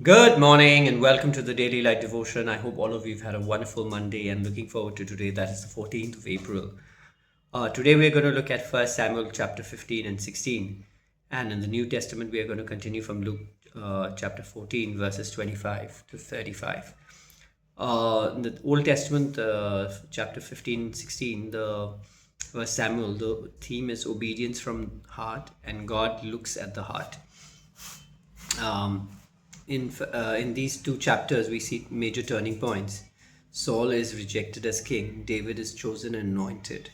Good morning and welcome to the Daily Light Devotion. I hope all of you have had a wonderful Monday and looking forward to today, that is the 14th of April. Today we're going to look at 1 Samuel chapter 15 and 16. And in the New Testament, we are going to continue from Luke chapter 14, verses 25 to 35. In the Old Testament, chapter 15 and 16, the First Samuel, the theme is obedience from heart, and God looks at the heart. Um, in these two chapters, we see major turning points. Saul is rejected as king. David is chosen and anointed.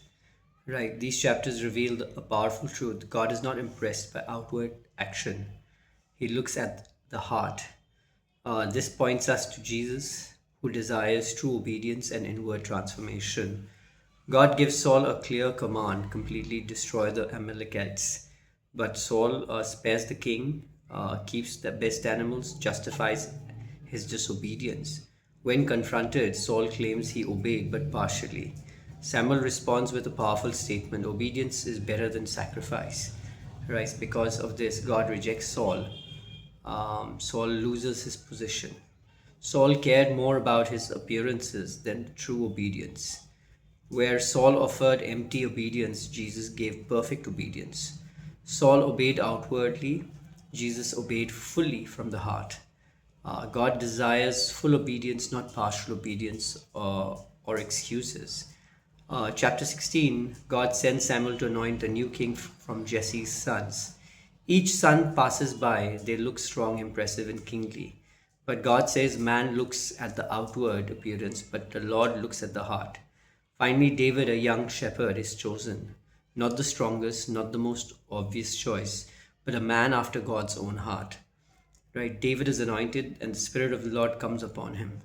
Right. These chapters reveal a powerful truth. God is not impressed by outward action. He looks at the heart. This points us to Jesus, who desires true obedience and inward transformation. God gives Saul a clear command: completely destroy the Amalekites. But Saul spares the king, keeps the best animals, justifies his disobedience. When confronted, Saul claims he obeyed but partially. Samuel responds with a powerful statement: obedience is better than sacrifice. Right? Because of this, God rejects Saul. Saul loses his position. Saul cared more about his appearances than true obedience. Where Saul offered empty obedience, Jesus gave perfect obedience. Saul obeyed outwardly, Jesus obeyed fully from the heart. God desires full obedience, not partial obedience or excuses. Chapter 16, God sends Samuel to anoint a new king from Jesse's sons. Each son passes by, they look strong, impressive, and kingly. But God says man looks at the outward appearance, but the Lord looks at the heart. Finally, David, a young shepherd, is chosen. Not the strongest, not the most obvious choice, but a man after God's own heart. Right? David is anointed, and the Spirit of the Lord comes upon him.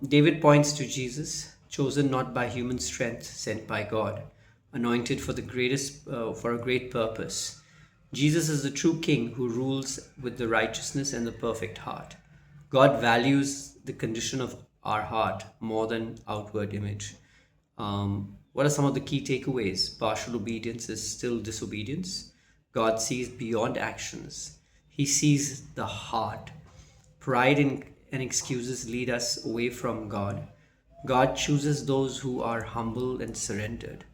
David points to Jesus, chosen not by human strength, sent by God, anointed for for a great purpose. Jesus is the true King who rules with the righteousness and the perfect heart. God values the condition of our heart more than outward image. What are some of the key takeaways? Partial obedience is still disobedience. God sees beyond actions. He sees the heart. And excuses lead us away from God. God chooses those who are humble and surrendered.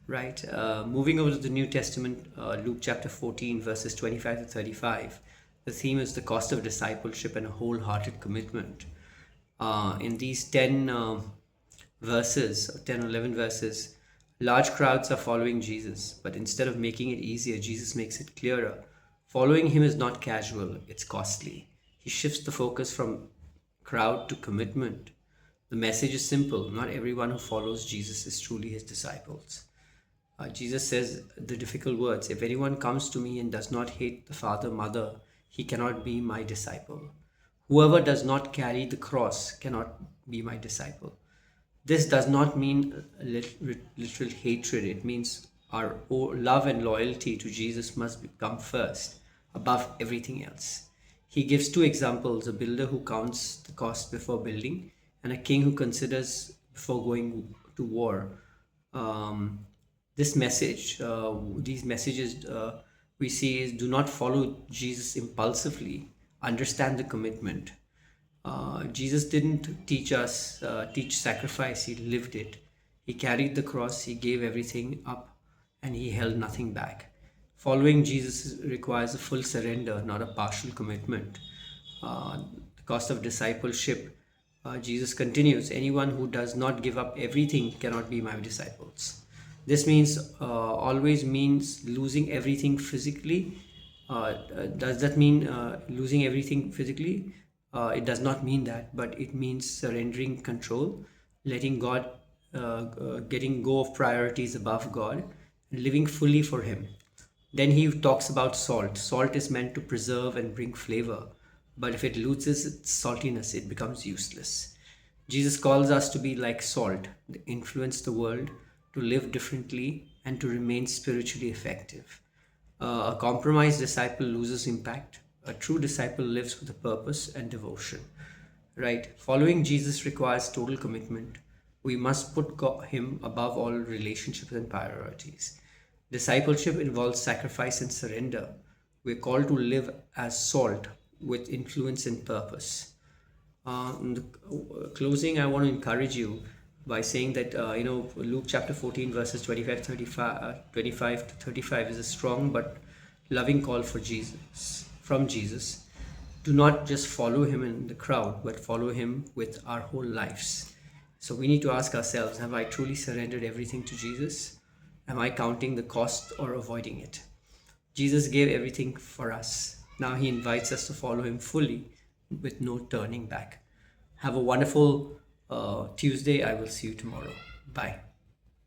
Right. Moving over to the New Testament, Luke chapter 14, verses 25 to 35. The theme is the cost of discipleship and a wholehearted commitment. In these 10 or 11 verses, large crowds are following Jesus, but instead of making it easier, Jesus makes it clearer. Following him is not casual, it's costly. He shifts the focus from crowd to commitment. The message is simple: not everyone who follows Jesus is truly his disciples. Jesus says the difficult words: if anyone comes to me and does not hate the father, mother, he cannot be my disciple. Whoever does not carry the cross cannot be my disciple. This does not mean literal hatred. It means our love and loyalty to Jesus must come first, above everything else. He gives two examples: a builder who counts the cost before building, and a king who considers before going to war. Um, these messages we see is: do not follow Jesus impulsively, understand the commitment. Jesus didn't teach sacrifice, he lived it. He carried the cross, he gave everything up, and he held nothing back. Following Jesus requires a full surrender, not a partial commitment. The cost of discipleship, Jesus continues: anyone who does not give up everything cannot be my disciples. This means always means losing everything physically. Does that mean losing everything physically? It does not mean that, but it means surrendering control, letting God, getting go of priorities above God, and living fully for Him. Then he talks about salt. Salt is meant to preserve and bring flavor, but if it loses its saltiness, it becomes useless. Jesus calls us to be like salt, to influence the world, to live differently, and to remain spiritually effective. A compromised disciple loses impact. A true disciple lives with a purpose and devotion. Right? Following Jesus requires total commitment. We must put Him above all relationships and priorities. Discipleship involves sacrifice and surrender. We're called to live as salt, with influence and purpose. In the closing, I want to encourage you by saying that, Luke chapter 14, verses 25 to 35 is a strong but loving call from Jesus. Do not just follow him in the crowd, but follow him with our whole lives. So we need to ask ourselves, have I truly surrendered everything to Jesus? Am I counting the cost or avoiding it? Jesus gave everything for us. Now he invites us to follow him fully with no turning back. Have a wonderful Tuesday. I will see you tomorrow. Bye.